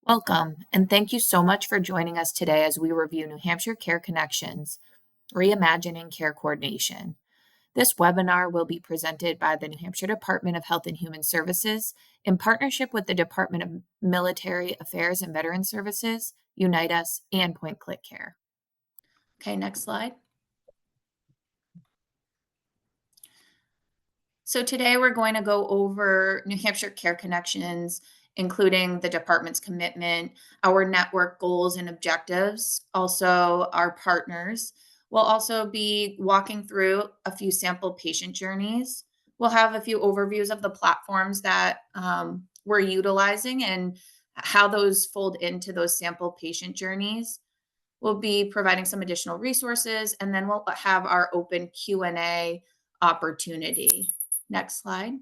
Welcome, and thank you so much for joining us today as we review New Hampshire Care Connections, Reimagining Care Coordination. This webinar will be presented by the New Hampshire Department of Health and Human Services in partnership with the Department of Military Affairs and Veteran Services, Unite Us, and Point Click Care. Okay, next slide. So today we're going to go over New Hampshire Care Connections, including the department's commitment, our network goals and objectives, also our partners. We'll also be walking through a few sample patient journeys. We'll have a few overviews of the platforms that we're utilizing and how those fold into those sample patient journeys. We'll be providing some additional resources, and then we'll have our open Q&A opportunity. Next slide.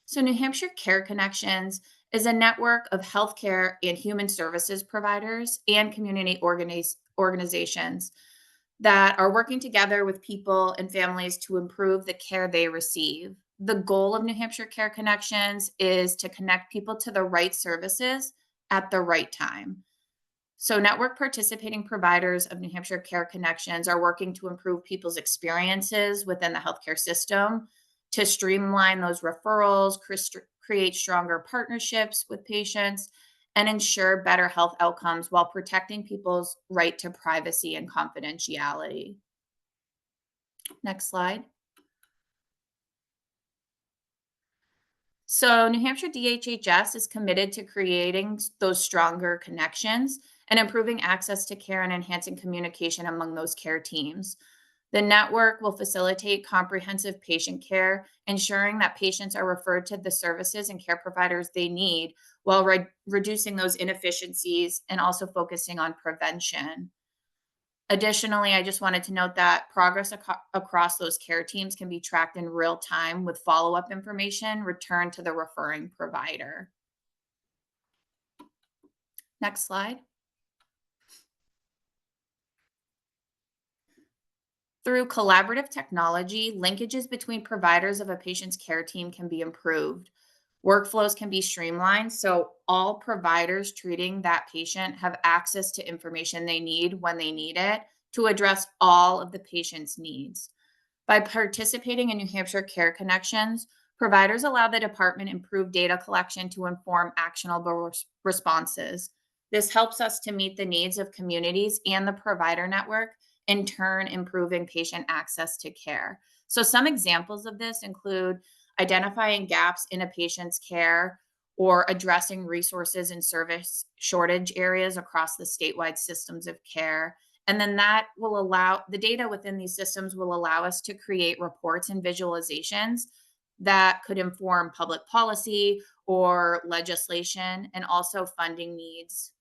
So New Hampshire Care Connections is a network of healthcare and human services providers and community organizations that are working together with people and families to improve the care they receive. The goal of New Hampshire Care Connections is to connect people to the right services at the right time. So, network participating providers of New Hampshire Care Connections are working to improve people's experiences within the healthcare system, to streamline those referrals, create stronger partnerships with patients, and ensure better health outcomes while protecting people's right to privacy and confidentiality. Next slide. So, New Hampshire DHHS is committed to creating those stronger connections and improving access to care and enhancing communication among those care teams. The network will facilitate comprehensive patient care, ensuring that patients are referred to the services and care providers they need while reducing those inefficiencies and also focusing on prevention. Additionally, I just wanted to note that progress across those care teams can be tracked in real time with follow-up information returned to the referring provider. Next slide. Through collaborative technology, linkages between providers of a patient's care team can be improved. Workflows can be streamlined so all providers treating that patient have access to information they need when they need it to address all of the patient's needs. By participating in New Hampshire Care Connections, providers allow the department improved data collection to inform actionable responses. This helps us to meet the needs of communities and the provider network, in turn improving patient access to care. So some examples of this include identifying gaps in a patient's care or addressing resources and service shortage areas across the statewide systems of care. And then that will allow the data within these systems will allow us to create reports and visualizations that could inform public policy or legislation and also funding needs.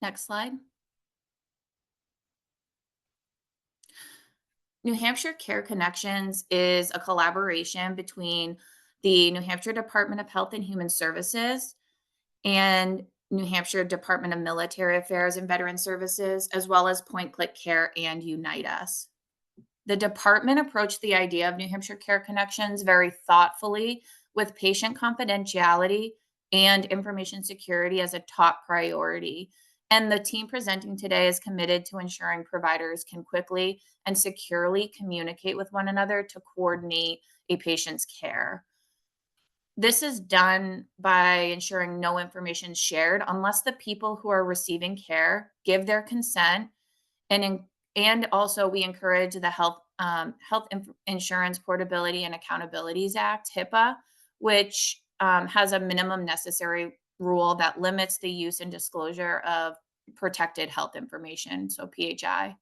Next slide. New Hampshire Care Connections is a collaboration between the New Hampshire Department of Health and Human Services and New Hampshire Department of Military Affairs and Veteran Services, as well as Point Click Care and Unite Us. The department approached the idea of New Hampshire Care Connections very thoughtfully, with patient confidentiality and information security as a top priority. And the team presenting today is committed to ensuring providers can quickly and securely communicate with one another to coordinate a patient's care. This is done by ensuring no information is shared unless the people who are receiving care give their consent, and also we encourage the Insurance Portability and Accountabilities Act (HIPAA), which has a minimum necessary rule that limits the use and disclosure of protected health information, so PHI.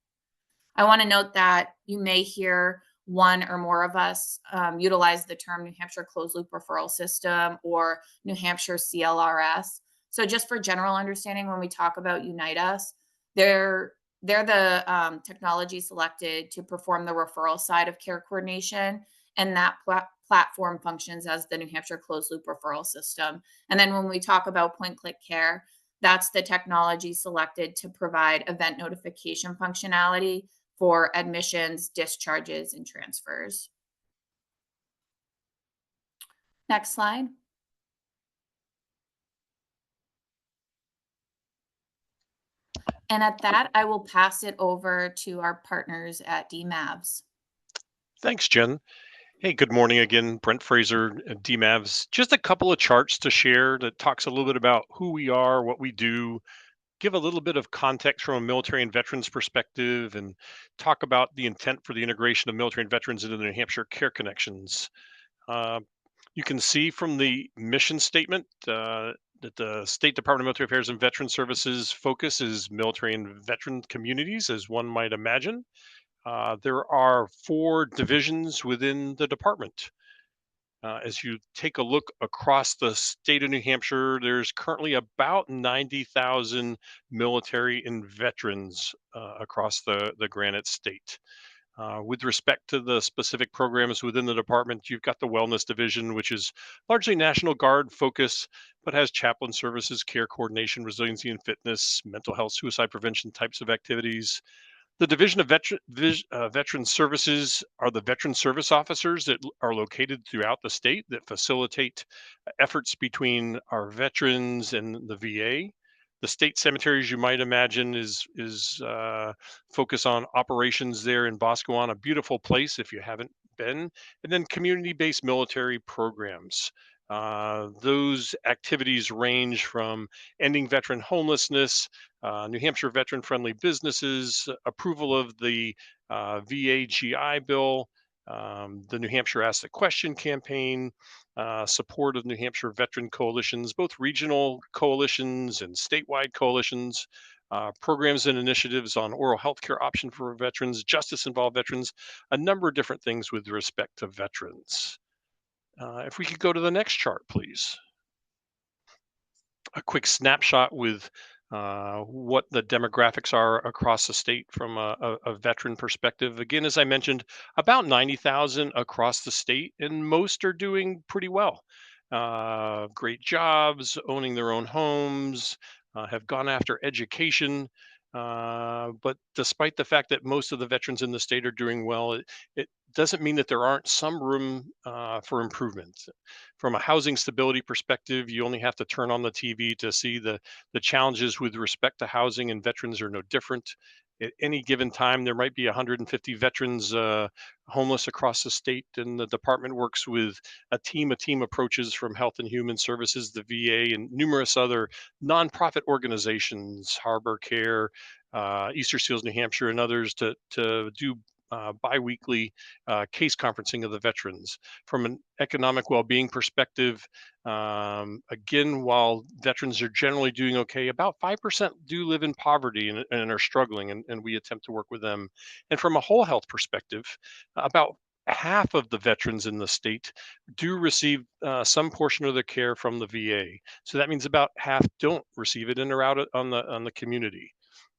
I want to note that you may hear one or more of us utilize the term New Hampshire Closed Loop Referral System or New Hampshire CLRS. So just for general understanding, when we talk about Unite Us, they're the technology selected to perform the referral side of care coordination, and that platform functions as the New Hampshire Closed Loop Referral System. And then when we talk about Point Click Care, that's the technology selected to provide event notification functionality for admissions, discharges, and transfers. Next slide. And at that, I will pass it over to our partners at DMAVs. Thanks, Jen. Hey, good morning again. Brent Fraser, DMAVs. Just a couple of charts to share that talks a little bit about who we are, what we do, give a little bit of context from a military and veterans perspective, and talk about the intent for the integration of military and veterans into the New Hampshire Care Connections. Uh, you can see from the mission statement that the State Department of Military Affairs and Veteran Services focus is military and veteran communities, as one might imagine. There are four divisions within the department. As you take a look across the state of New Hampshire, there's currently about 90,000 military and veterans across the Granite State. With respect to the specific programs within the department, you've got the Wellness Division, which is largely National Guard focus, but has chaplain services, care coordination, resiliency and fitness, mental health, suicide prevention types of activities. The Division of Veteran Services are the veteran service officers that are located throughout the state that facilitate efforts between our veterans and the VA. The state cemeteries, you might imagine, is focus on operations there in Boscawen, a beautiful place if you haven't been, and then community-based military programs. Those activities range from ending veteran homelessness, New Hampshire veteran friendly businesses, approval of the VAGI bill, the New Hampshire Ask the Question campaign, support of New Hampshire veteran coalitions, both regional coalitions and statewide coalitions, programs and initiatives on oral health care option for veterans, justice involved veterans, a number of different things with respect to veterans. If we could go to the next chart, please. A quick snapshot with what the demographics are across the state from a veteran perspective. Again, as I mentioned, about 90,000 across the state, and most are doing pretty well. Great jobs, owning their own homes, have gone after education. But despite the fact that most of the veterans in the state are doing well, it doesn't mean that there aren't some room for improvement. From a housing stability perspective, you only have to turn on the TV to see the challenges with respect to housing, and veterans are no different. At any given time, there might be 150 veterans homeless across the state, and the department works with a team approaches from Health and Human Services, the VA, and numerous other nonprofit organizations, Harbor Care, Easter Seals New Hampshire, and others to do biweekly case conferencing of the veterans. From an economic well-being perspective, again, while veterans are generally doing okay, about 5% do live in poverty and are struggling, and we attempt to work with them. And from a whole health perspective, about half of the veterans in the state do receive some portion of their care from the VA. So that means about half don't receive it and are out on the community.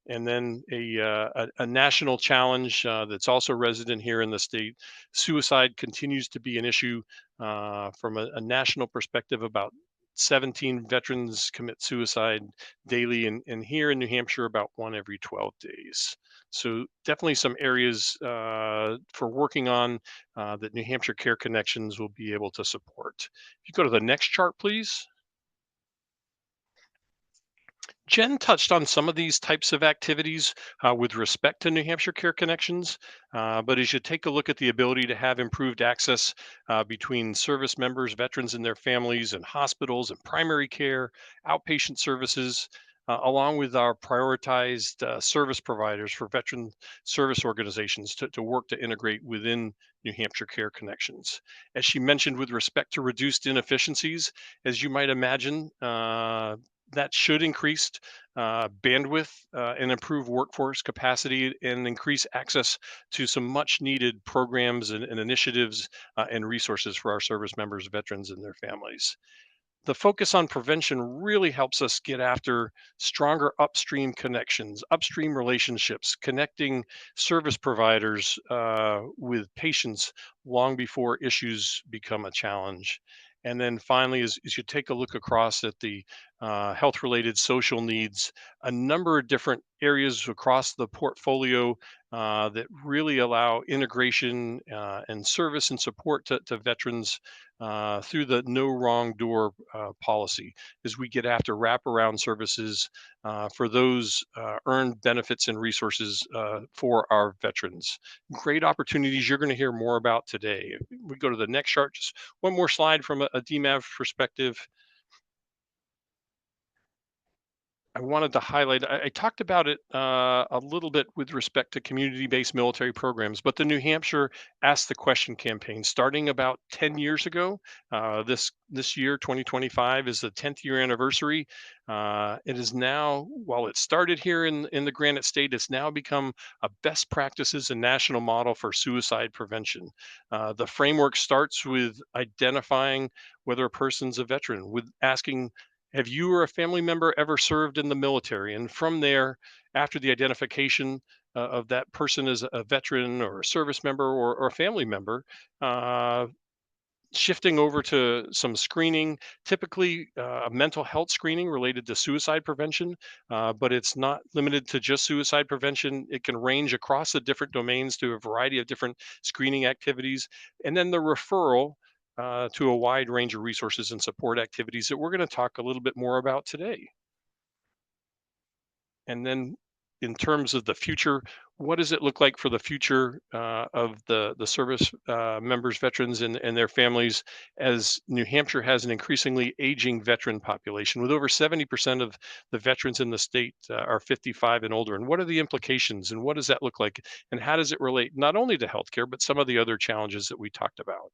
And then a national challenge that's also resident here in the state. Suicide continues to be an issue from a national perspective. About 17 veterans commit suicide daily, and here in New Hampshire, about one every 12 days. So definitely some areas for working on that New Hampshire Care Connections will be able to support. If you go to the next chart, please. Jen touched on some of these types of activities with respect to New Hampshire Care Connections, but as you take a look at the ability to have improved access between service members, veterans and their families, and hospitals and primary care, outpatient services, along with our prioritized service providers for veteran service organizations to work to integrate within New Hampshire Care Connections. As she mentioned, with respect to reduced inefficiencies, as you might imagine, that should increase bandwidth and improve workforce capacity and increase access to some much needed programs and initiatives and resources for our service members, veterans, and their families. The focus on prevention really helps us get after stronger upstream connections, upstream relationships, connecting service providers with patients long before issues become a challenge. And then finally, as you take a look across at the health related social needs, a number of different areas across the portfolio that really allow integration and service and support to veterans through the no wrong door policy as we get after wraparound services for those earned benefits and resources for our veterans. Great opportunities you're going to hear more about today. If we go to the next chart, just one more slide from a DMAV perspective. I wanted to highlight, I talked about it a little bit with respect to community based military programs, but the New Hampshire Ask the Question campaign, starting about 10 years ago, this year, 2025, is the 10th year anniversary. It is now, while it started here in the Granite State, it's now become a best practices and national model for suicide prevention. The framework starts with identifying whether a person's a veteran, with asking, have you or a family member ever served in the military? And from there, after the identification of that person as a veteran or a service member or a family member, uh, shifting over to some screening, typically a mental health screening related to suicide prevention, but it's not limited to just suicide prevention. It can range across the different domains to a variety of different screening activities. And then the referral to a wide range of resources and support activities that we're going to talk a little bit more about today. And then in terms of the future, what does it look like for the future of the service members, veterans, and their families, as New Hampshire has an increasingly aging veteran population, with over 70% of the veterans in the state are 55 and older? And what are the implications, and what does that look like, and how does it relate not only to healthcare but some of the other challenges that we talked about?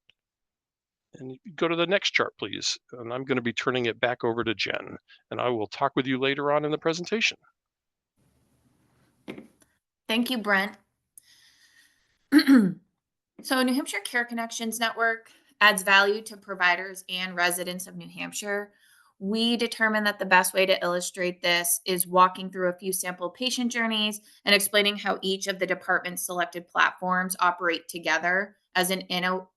And you go to the next chart, please. And I'm going to be turning it back over to Jen, and I will talk with you later on in the presentation. Thank you, Brent. So, New Hampshire Care Connections Network adds value to providers and residents of New Hampshire. We determined that the best way to illustrate this is walking through a few sample patient journeys and explaining how each of the department's selected platforms operate together as an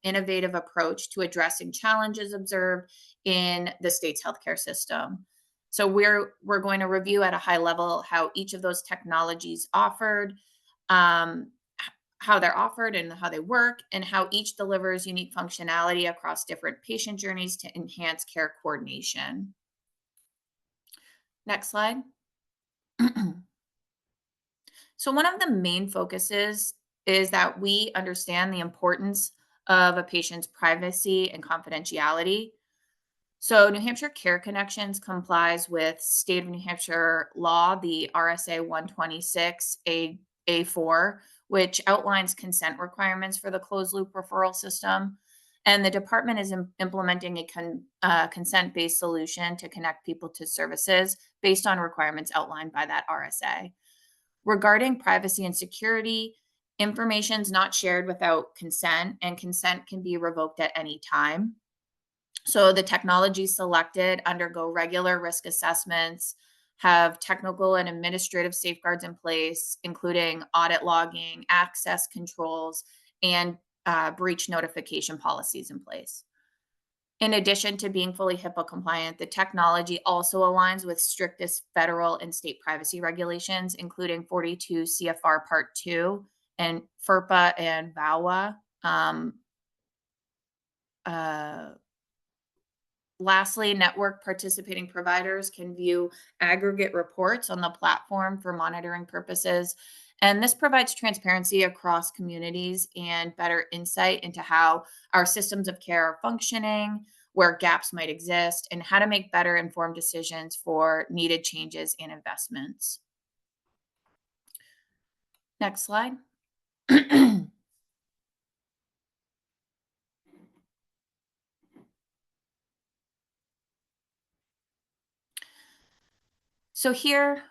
innovative approach to addressing challenges observed in the state's healthcare system. So we're going to review at a high level how each of those technologies um, how they're offered and how they work, and how each delivers unique functionality across different patient journeys to enhance care coordination. Next slide. So, one of the main focuses is that we understand the importance of a patient's privacy and confidentiality. So, New Hampshire Care Connections complies with state of New Hampshire law, the RSA 126 A4, which outlines consent requirements for the closed loop referral system. And the department is implementing a consent based solution to connect people to services based on requirements outlined by that RSA. Regarding privacy and security, information is not shared without consent, and consent can be revoked at any time. So the technologies selected undergo regular risk assessments, have technical and administrative safeguards in place, including audit logging, access controls, and breach notification policies in place. In addition to being fully HIPAA compliant, the technology also aligns with strictest federal and state privacy regulations, including 42 CFR Part 2 and FERPA and VAWA. Uh, Lastly, network participating providers can view aggregate reports on the platform for monitoring purposes. And this provides transparency across communities and better insight into how our systems of care are functioning, where gaps might exist, and how to make better informed decisions for needed changes and investments. Next slide. So here,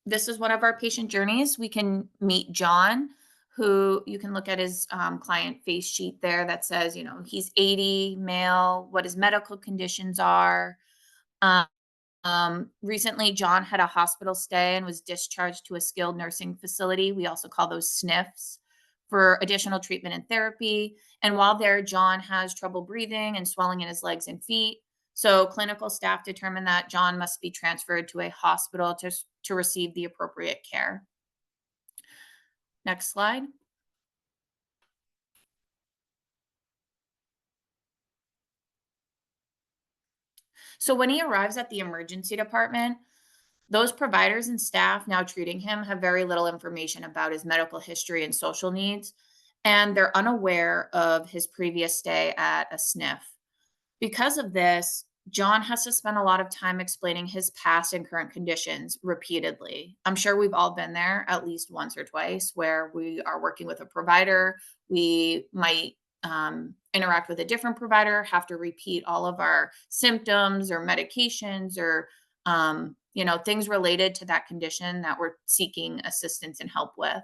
this is one of our patient journeys. We can meet John, who you can look at his client face sheet there that says, he's 80, male, what his medical conditions are. Um, Recently, John had a hospital stay and was discharged to a skilled nursing facility. We also call those SNFs for additional treatment and therapy. And while there, John has trouble breathing and swelling in his legs and feet. So clinical staff determined that John must be transferred to a hospital to receive the appropriate care. Next slide. So when he arrives at the emergency department, those providers and staff now treating him have very little information about his medical history and social needs, and they're unaware of his previous stay at a SNF. Because of this, John has to spend a lot of time explaining his past and current conditions repeatedly. I'm sure we've all been there at least once or twice where we are working with a provider. We might interact with a different provider, have to repeat all of our symptoms or medications or things related to that condition that we're seeking assistance and help with.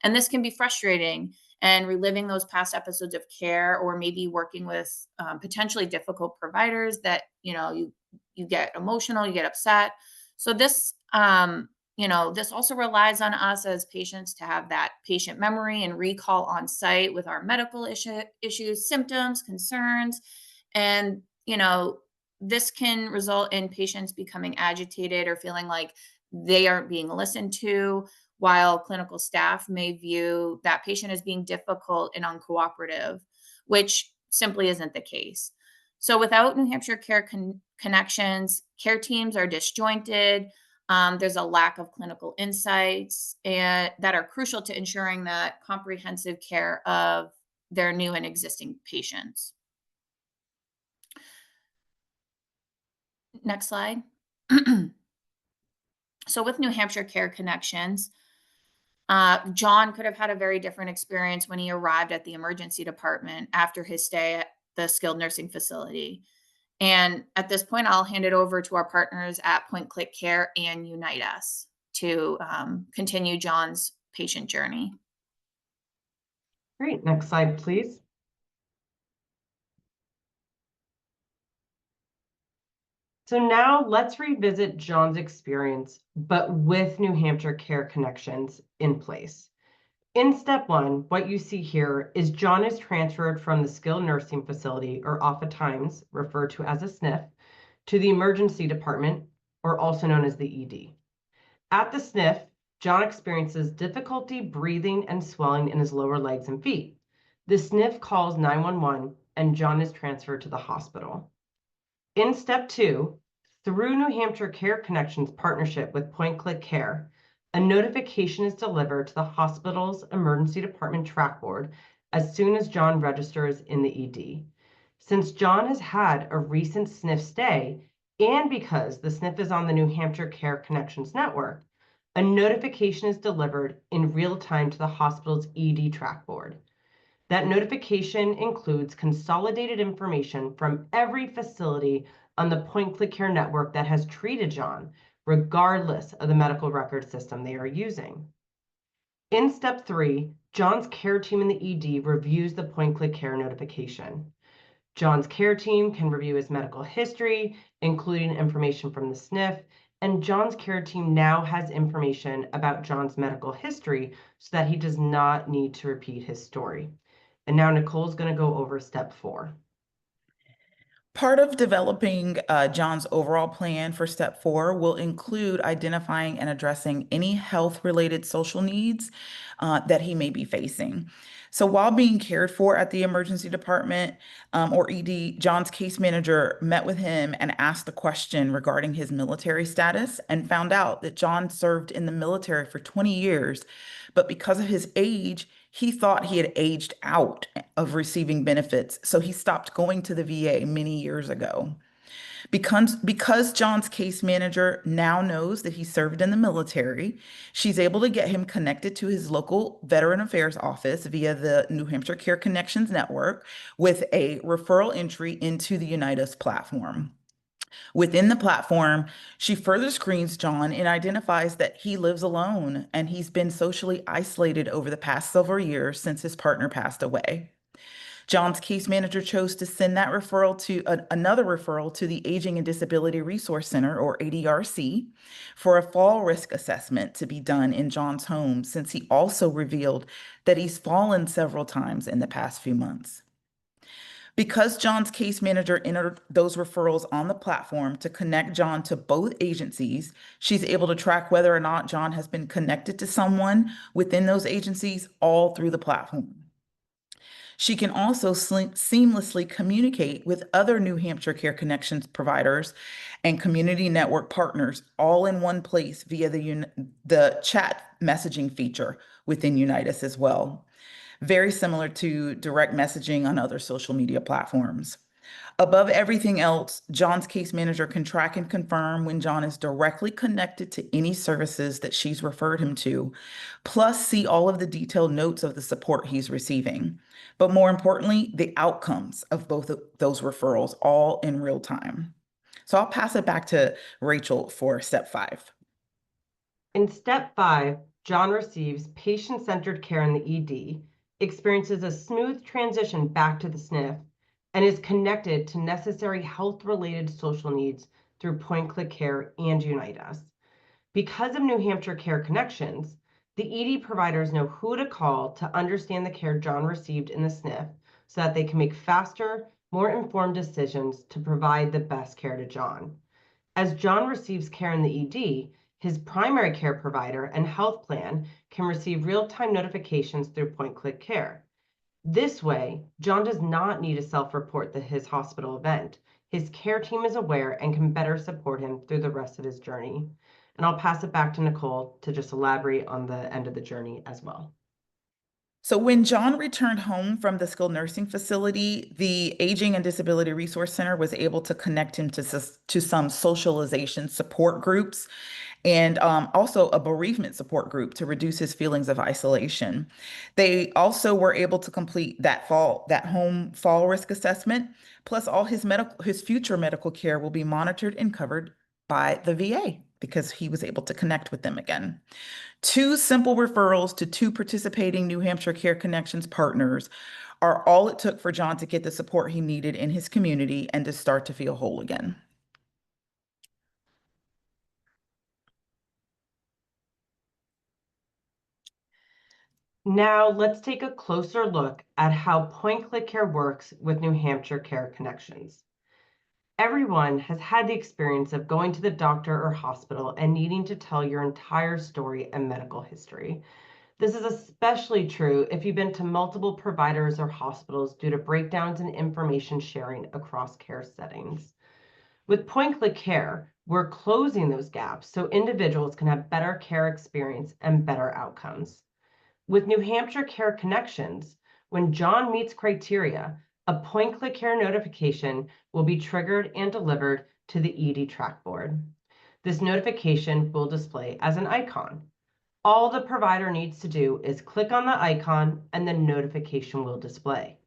And this can be frustrating, and reliving those past episodes of care, or maybe working with potentially difficult providers that you get emotional, you get upset. So this also relies on us as patients to have that patient memory and recall on site with our medical issues, symptoms, concerns. And this can result in patients becoming agitated or feeling like they aren't being listened to, while clinical staff may view that patient as being difficult and uncooperative, which simply isn't the case. So without New Hampshire Care Connections, care teams are disjointed. There's a lack of clinical insights that are crucial to ensuring that comprehensive care of their new and existing patients. Next slide. So with New Hampshire Care Connections, John could have had a very different experience when he arrived at the emergency department after his stay at the skilled nursing facility. And at this point, I'll hand it over to our partners at Point Click Care and Unite Us to continue John's patient journey. Great. Next slide, please. So now let's revisit John's experience, but with New Hampshire Care Connections in place. In step one, what you see here is John is transferred from the skilled nursing facility, or oftentimes referred to as a SNF, to the emergency department, or also known as the ED. At the SNF, John experiences difficulty breathing and swelling in his lower legs and feet. The SNF calls 911 and John is transferred to the hospital. In step two, through New Hampshire Care Connections partnership with Point Click Care, a notification is delivered to the hospital's emergency department track board as soon as John registers in the ED. Since John has had a recent SNF stay, and because the SNF is on the New Hampshire Care Connections network, a notification is delivered in real time to the hospital's ED track board. That notification includes consolidated information from every facility on the Point Click Care network that has treated John, regardless of the medical record system they are using. In step three, John's care team in the ED reviews the Point Click Care notification. John's care team can review his medical history, including information from the SNF, and John's care team now has information about John's medical history so that he does not need to repeat his story. And now Nicole's going to go over step four. Part of developing John's overall plan for step four will include identifying and addressing any health-related social needs that he may be facing. So while being cared for at the emergency department or ED, John's case manager met with him and asked the question regarding his military status and found out that John served in the military for 20 years, but because of his age, he thought he had aged out of receiving benefits, so he stopped going to the VA many years ago. Because John's case manager now knows that he served in the military, she's able to get him connected to his local Veteran Affairs office via the New Hampshire Care Connections network with a referral entry into the Unite Us platform. Within the platform, she further screens John and identifies that he lives alone and he's been socially isolated over the past several years since his partner passed away. John's case manager chose to send that referral to another referral to the Aging and Disability Resource Center, or ADRC, for a fall risk assessment to be done in John's home, since he also revealed that he's fallen several times in the past few months. Because John's case manager entered those referrals on the platform to connect John to both agencies, she's able to track whether or not John has been connected to someone within those agencies all through the platform. She can also seamlessly communicate with other New Hampshire Care Connections providers and community network partners all in one place via the chat messaging feature within Unitas as well. Very similar to direct messaging on other social media platforms. Above everything else, John's case manager can track and confirm when John is directly connected to any services that she's referred him to, plus see all of the detailed notes of the support he's receiving. But more importantly, the outcomes of both of those referrals, all in real time. So I'll pass it back to Rachel for step 5. In step 5, John receives patient-centered care in the ED, experiences a smooth transition back to the SNF, and is connected to necessary health-related social needs through point-click care and Unitas. Because of New Hampshire Care Connections, the ED providers know who to call to understand the care John received in the SNF so that they can make faster, more informed decisions to provide the best care to John. As John receives care in the ED, his primary care provider and health plan can receive real-time notifications through point-click care. This way, John does not need to self-report his hospital event. His care team is aware and can better support him through the rest of his journey. And I'll pass it back to Nicole to just elaborate on the end of the journey as well. So when John returned home from the skilled nursing facility, the Aging and Disability Resource Center was able to connect him to some socialization support groups and also a bereavement support group to reduce his feelings of isolation. They also were able to complete that home fall risk assessment, plus all his future medical care will be monitored and covered by the VA because he was able to connect with them again. 2 simple referrals to 2 participating New Hampshire Care Connections partners are all it took for John to get the support he needed in his community and to start to feel whole again. Now let's take a closer look at how point-click care works with New Hampshire Care Connections. Everyone has had the experience of going to the doctor or hospital and needing to tell your entire story and medical history. This is especially true if you've been to multiple providers or hospitals due to breakdowns in information sharing across care settings. With point-click care, we're closing those gaps so individuals can have better care experience and better outcomes. With New Hampshire Care Connections, when John meets criteria, a point-click care notification will be triggered and delivered to the ED track board. This notification will display as an icon. All the provider needs to do is click on the icon and the notification will display.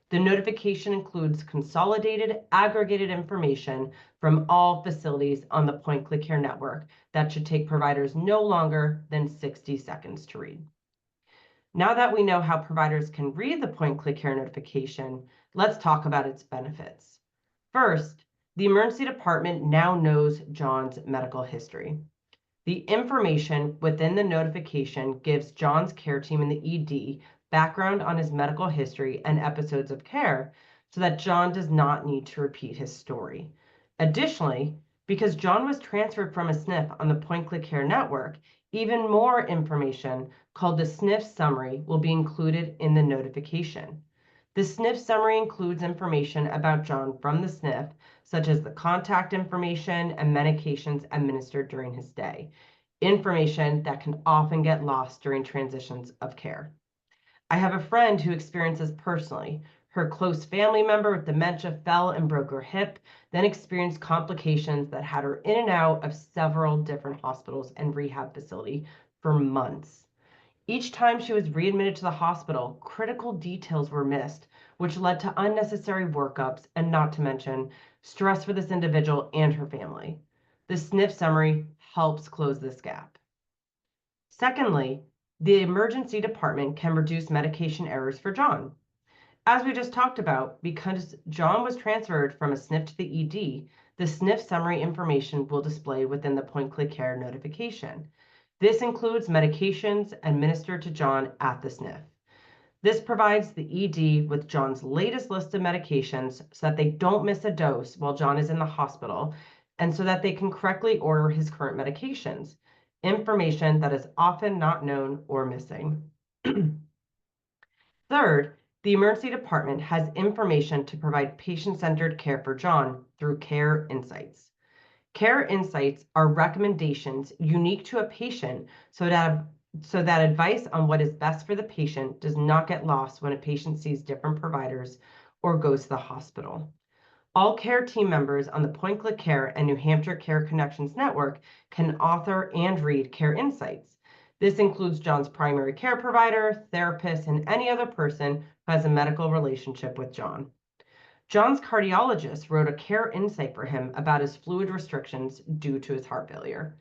The notification includes consolidated, aggregated information from all facilities on the point-click care network that should take providers no longer than 60 seconds to read. Now that we know how providers can read the point-click care notification, let's talk about its benefits. First, the emergency department now knows John's medical history. The information within the notification gives John's care team in the ED background on his medical history and episodes of care so that John does not need to repeat his story. Additionally, because John was transferred from a SNF on the point-click care network, even more information called the SNF summary will be included in the notification. The SNF summary includes information about John from the SNF, such as the contact information and medications administered during his stay, information that can often get lost during transitions of care. I have a friend who experiences personally. Her close family member with dementia fell and broke her hip, then experienced complications that had her in and out of several different hospitals and rehab facility for months. Each time she was readmitted to the hospital, critical details were missed, which led to unnecessary workups and not to mention stress for this individual and her family. The SNF summary helps close this gap. Secondly, the emergency department can reduce medication errors for John. As we just talked about, because John was transferred from a SNF to the ED, the SNF summary information will display within the point-click care notification. This includes medications administered to John at the SNF. This provides the ED with John's latest list of medications so that they don't miss a dose while John is in the hospital, and so that they can correctly order his current medications, information that is often not known or missing. Third, the emergency department has information to provide patient-centered care for John through Care Insights. Care Insights are recommendations unique to a patient so that advice on what is best for the patient does not get lost when a patient sees different providers or goes to the hospital. All care team members on the Point-Click Care and New Hampshire Care Connections Network can author and read Care Insights. This includes John's primary care provider, therapist, and any other person who has a medical relationship with John. John's cardiologist wrote a care insight for him about his fluid restrictions due to his heart failure.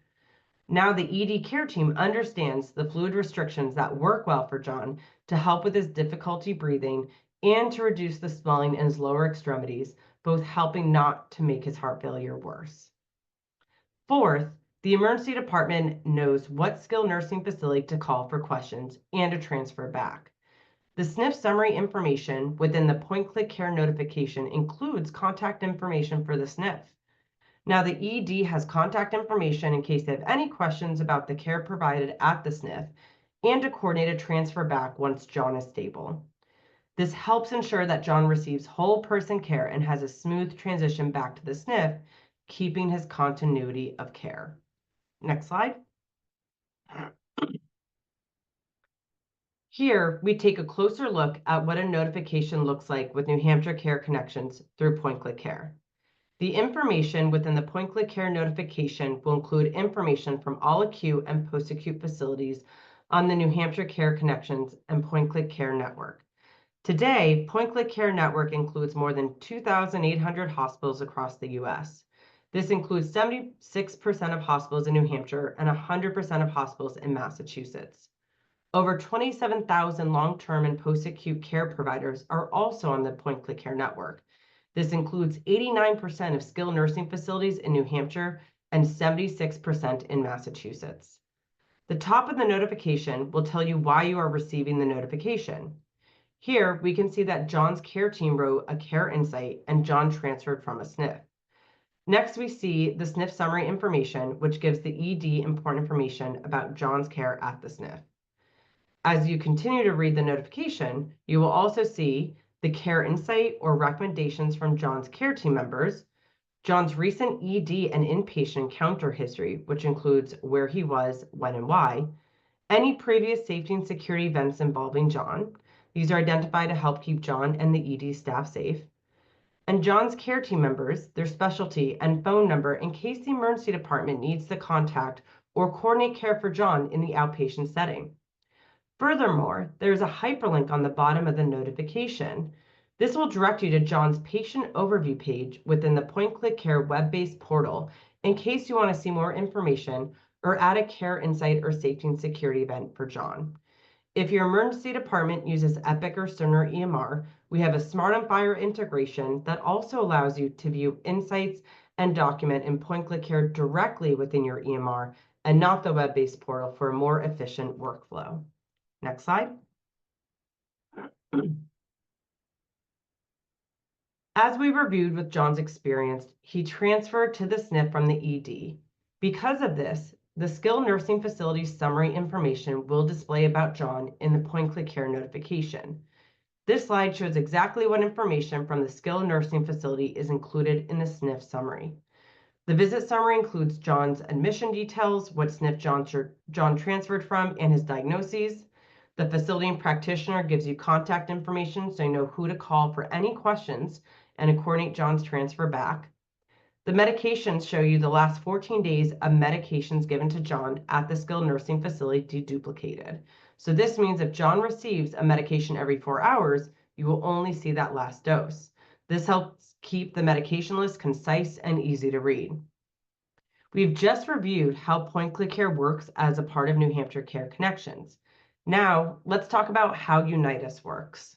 Now the ED care team understands the fluid restrictions that work well for John to help with his difficulty breathing and to reduce the swelling in his lower extremities, both helping not to make his heart failure worse. Fourth, the emergency department knows what skilled nursing facility to call for questions and to transfer back. The SNF summary information within the Point-Click Care notification includes contact information for the SNF. Now, the ED has contact information in case they have any questions about the care provided at the SNF and to coordinate a transfer back once John is stable. This helps ensure that John receives whole person care and has a smooth transition back to the SNF, keeping his continuity of care. Next slide. Here, we take a closer look at what a notification looks like with New Hampshire Care Connections through Point-Click Care. The information within the Point-Click Care notification will include information from all acute and post-acute facilities on the New Hampshire Care Connections and Point-Click Care network. Today, Point-Click Care network includes more than 2,800 hospitals across the U.S. This includes 76% of hospitals in New Hampshire and 100% of hospitals in Massachusetts. Over 27,000 long-term and post-acute care providers are also on the Point-Click Care network. This includes 89% of skilled nursing facilities in New Hampshire and 76% in Massachusetts. The top of the notification will tell you why you are receiving the notification. Here, we can see that John's care team wrote a care insight and John transferred from a SNF. Next, we see the SNF summary information, which gives the ED important information about John's care at the SNF. As you continue to read the notification, you will also see the care insight or recommendations from John's care team members, John's recent ED and inpatient encounter history, which includes where he was, when, and why, any previous safety and security events involving John. These are identified to help keep John and the ED staff safe. And John's care team members, their specialty and phone number in case the emergency department needs to contact or coordinate care for John in the outpatient setting. Furthermore, there's a hyperlink on the bottom of the notification. This will direct you to John's patient overview page within the Point-Click Care web-based portal in case you want to see more information or add a care insight or safety and security event for John. If your emergency department uses Epic or Cerner EMR, we have a Smart on Fire integration that also allows you to view insights and document in Point-Click Care directly within your EMR and not the web-based portal for a more efficient workflow. Next slide. As we reviewed with John's experience, he transferred to the SNF from the ED. Because of this, the skilled nursing facility summary information will display about John in the Point-Click Care notification. This slide shows exactly what information from the skilled nursing facility is included in the SNF summary. The visit summary includes John's admission details, what SNF John transferred from, and his diagnoses. The facility and practitioner gives you contact information so you know who to call for any questions and to coordinate John's transfer back. The medications show you the last 14 days of medications given to John at the skilled nursing facility deduplicated. So this means if John receives a medication every 4 hours, you will only see that last dose. This helps keep the medication list concise and easy to read. We've just reviewed how Point-Click Care works as a part of New Hampshire Care Connections. Now, let's talk about how Unitas works.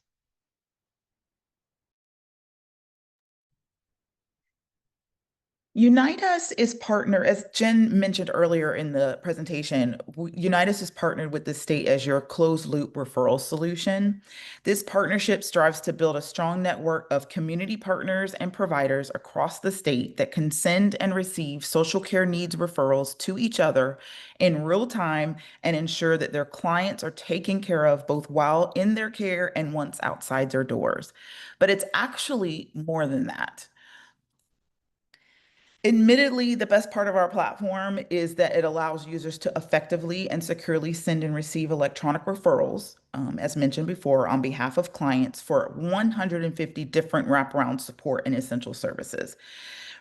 Unite Us is partner, as Jen mentioned earlier in the presentation, Unite Us is partnered with the state as your closed loop referral solution. This partnership strives to build a strong network of community partners and providers across the state that can send and receive social care needs referrals to each other in real time and ensure that their clients are taken care of both while in their care and once outside their doors. But it's actually more than that. Admittedly, the best part of our platform is that it allows users to effectively and securely send and receive electronic referrals, as mentioned before, on behalf of clients for 150 different wraparound support and essential services.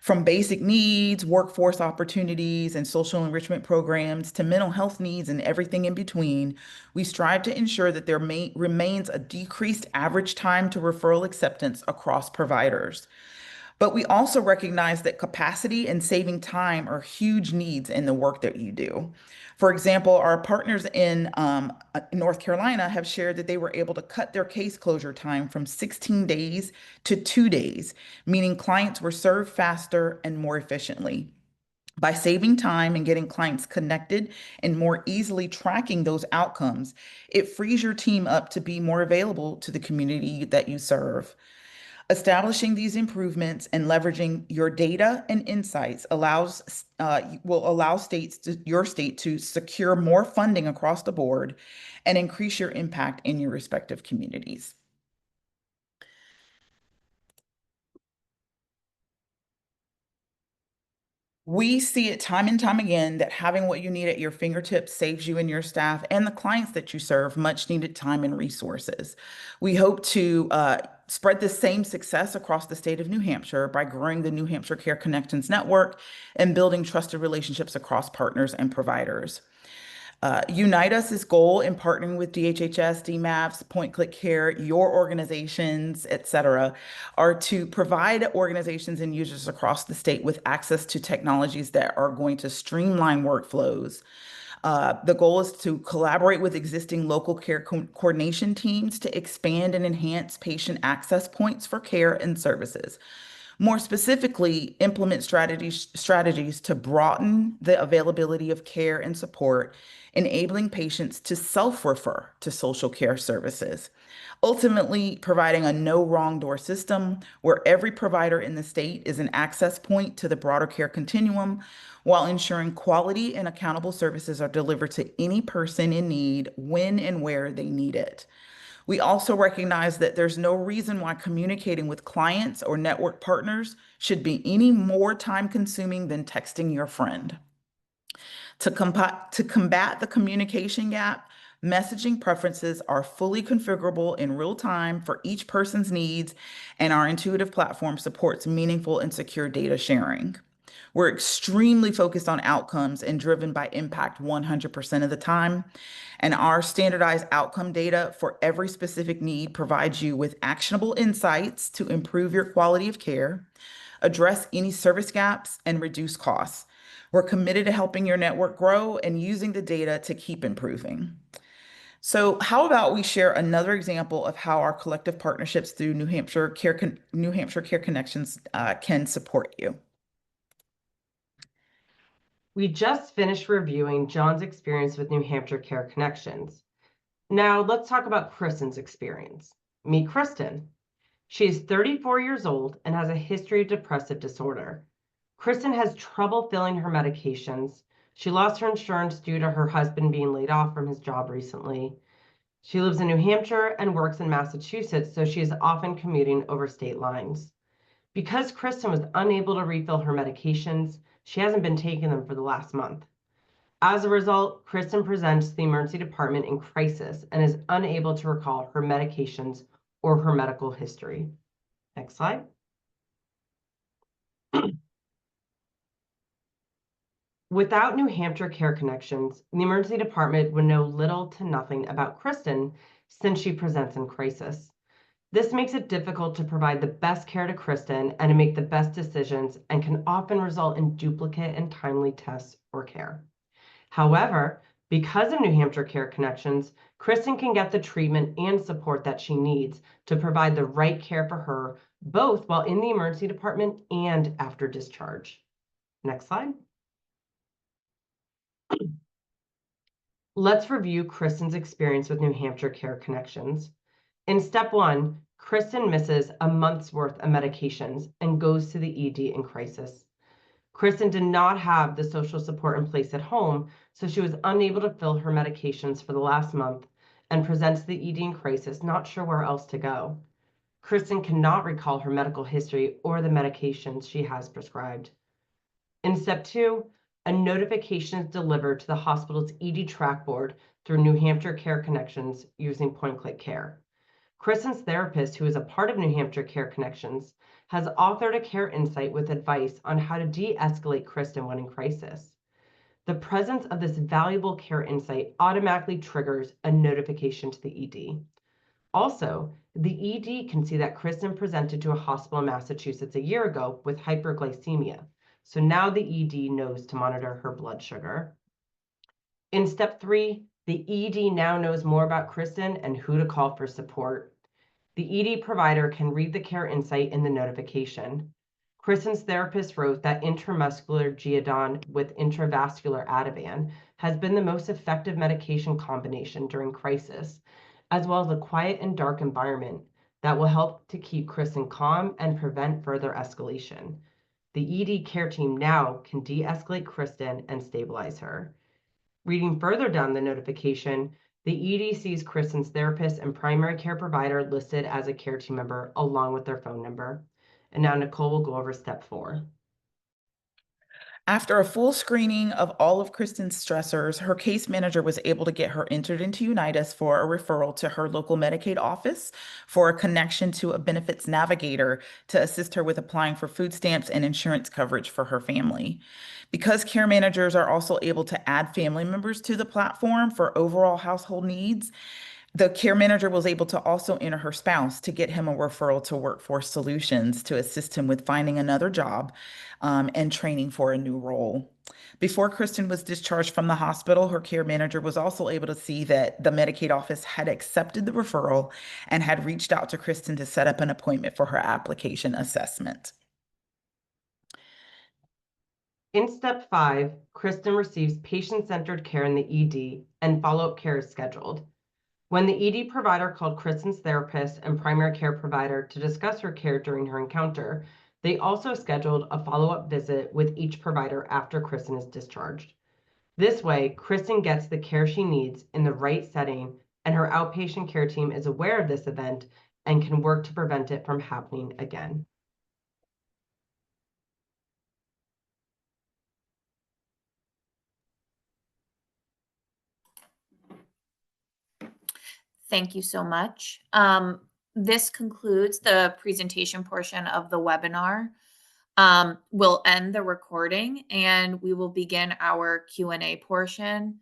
From basic needs, workforce opportunities, and social enrichment programs to mental health needs and everything in between, we strive to ensure that there remains a decreased average time to referral acceptance across providers. But we also recognize that capacity and saving time are huge needs in the work that you do. For example, our partners in North Carolina have shared that they were able to cut their case closure time from 16 days to 2 days, meaning clients were served faster and more efficiently. By saving time and getting clients connected and more easily tracking those outcomes, it frees your team up to be more available to the community that you serve. Establishing these improvements and leveraging your data and insights will allow your state to secure more funding across the board and increase your impact in your respective communities. We see it time and time again that having what you need at your fingertips saves you and your staff and the clients that you serve much needed time and resources. We hope to spread this same success across the state of New Hampshire by growing the New Hampshire Care Connections Network and building trusted relationships across partners and providers. Unite Us's goal in partnering with DHHS, DMAVs, Point Click Care, your organizations, et cetera, are to provide organizations and users across the state with access to technologies that are going to streamline workflows. The goal is to collaborate with existing local care coordination teams to expand and enhance patient access points for care and services. More specifically, implement strategies to broaden the availability of care and support, enabling patients to self-refer to social care services. Ultimately, providing a no wrong door system where every provider in the state is an access point to the broader care continuum, while ensuring quality and accountable services are delivered to any person in need when and where they need it. We also recognize that there's no reason why communicating with clients or network partners should be any more time consuming than texting your friend. To combat the communication gap, messaging preferences are fully configurable in real time for each person's needs, and our intuitive platform supports meaningful and secure data sharing. We're extremely focused on outcomes and driven by impact 100% of the time. And our standardized outcome data for every specific need provides you with actionable insights to improve your quality of care, address any service gaps, and reduce costs. We're committed to helping your network grow and using the data to keep improving. So how about we share another example of how our collective partnerships through New Hampshire Care Connections can support you. We just finished reviewing John's experience with New Hampshire Care Connections. Now let's talk about Kristen's experience. Meet Kristen. She's 34 years old and has a history of depressive disorder. Kristen has trouble filling her medications. She lost her insurance due to her husband being laid off from his job recently. She lives in New Hampshire and works in Massachusetts, so she is often commuting over state lines. Because Kristen was unable to refill her medications, she hasn't been taking them for the last month. As a result, Kristen presents to the emergency department in crisis and is unable to recall her medications or her medical history. Next slide. Without New Hampshire Care Connections, the emergency department would know little to nothing about Kristen since she presents in crisis. This makes it difficult to provide the best care to Kristen and to make the best decisions, and can often result in duplicate and timely tests or care. However, because of New Hampshire Care Connections, Kristen can get the treatment and support that she needs to provide the right care for her, both while in the emergency department and after discharge. Next slide. Let's review Kristen's experience with New Hampshire Care Connections. In step 1, Kristen misses a month's worth of medications and goes to the ED in crisis. Kristen did not have the social support in place at home, so she was unable to fill her medications for the last month and presents to the ED in crisis, not sure where else to go. Kristen cannot recall her medical history or the medications she has prescribed. In step 2, a notification is delivered to the hospital's ED track board through New Hampshire Care Connections using point-click care. Kristen's therapist, who is a part of New Hampshire Care Connections, has authored a care insight with advice on how to de-escalate Kristen when in crisis. The presence of this valuable care insight automatically triggers a notification to the ED. Also, the ED can see that Kristen presented to a hospital in Massachusetts a year ago with hyperglycemia. So now the ED knows to monitor her blood sugar. In step 3, the ED now knows more about Kristen and who to call for support. The ED provider can read the care insight in the notification. Kristen's therapist wrote that intramuscular Geodon with intravascular Ativan has been the most effective medication combination during crisis, as well as a quiet and dark environment that will help to keep Kristen calm and prevent further escalation. The ED care team now can de-escalate Kristen and stabilize her. Reading further down the notification, the ED sees Kristen's therapist and primary care provider listed as a care team member along with their phone number. And now Nicole will go over step 4. After a full screening of all of Kristen's stressors, her case manager was able to get her entered into Unitas for a referral to her local Medicaid office for a connection to a benefits navigator to assist her with applying for food stamps and insurance coverage for her family. Because care managers are also able to add family members to the platform for overall household needs, the care manager was able to also enter her spouse to get him a referral to Workforce Solutions to assist him with finding another job and training for a new role. Before Kristen was discharged from the hospital, her care manager was also able to see that the Medicaid office had accepted the referral and had reached out to Kristen to set up an appointment for her application assessment. In step 5, Kristen receives patient-centered care in the ED and follow-up care is scheduled. When the ED provider called Kristen's therapist and primary care provider to discuss her care during her encounter, they also scheduled a follow-up visit with each provider after Kristen is discharged. This way, Kristen gets the care she needs in the right setting, and her outpatient care team is aware of this event and can work to prevent it from happening again. Thank you so much. This concludes the presentation portion of the webinar. We'll end the recording and we will begin our Q&A portion.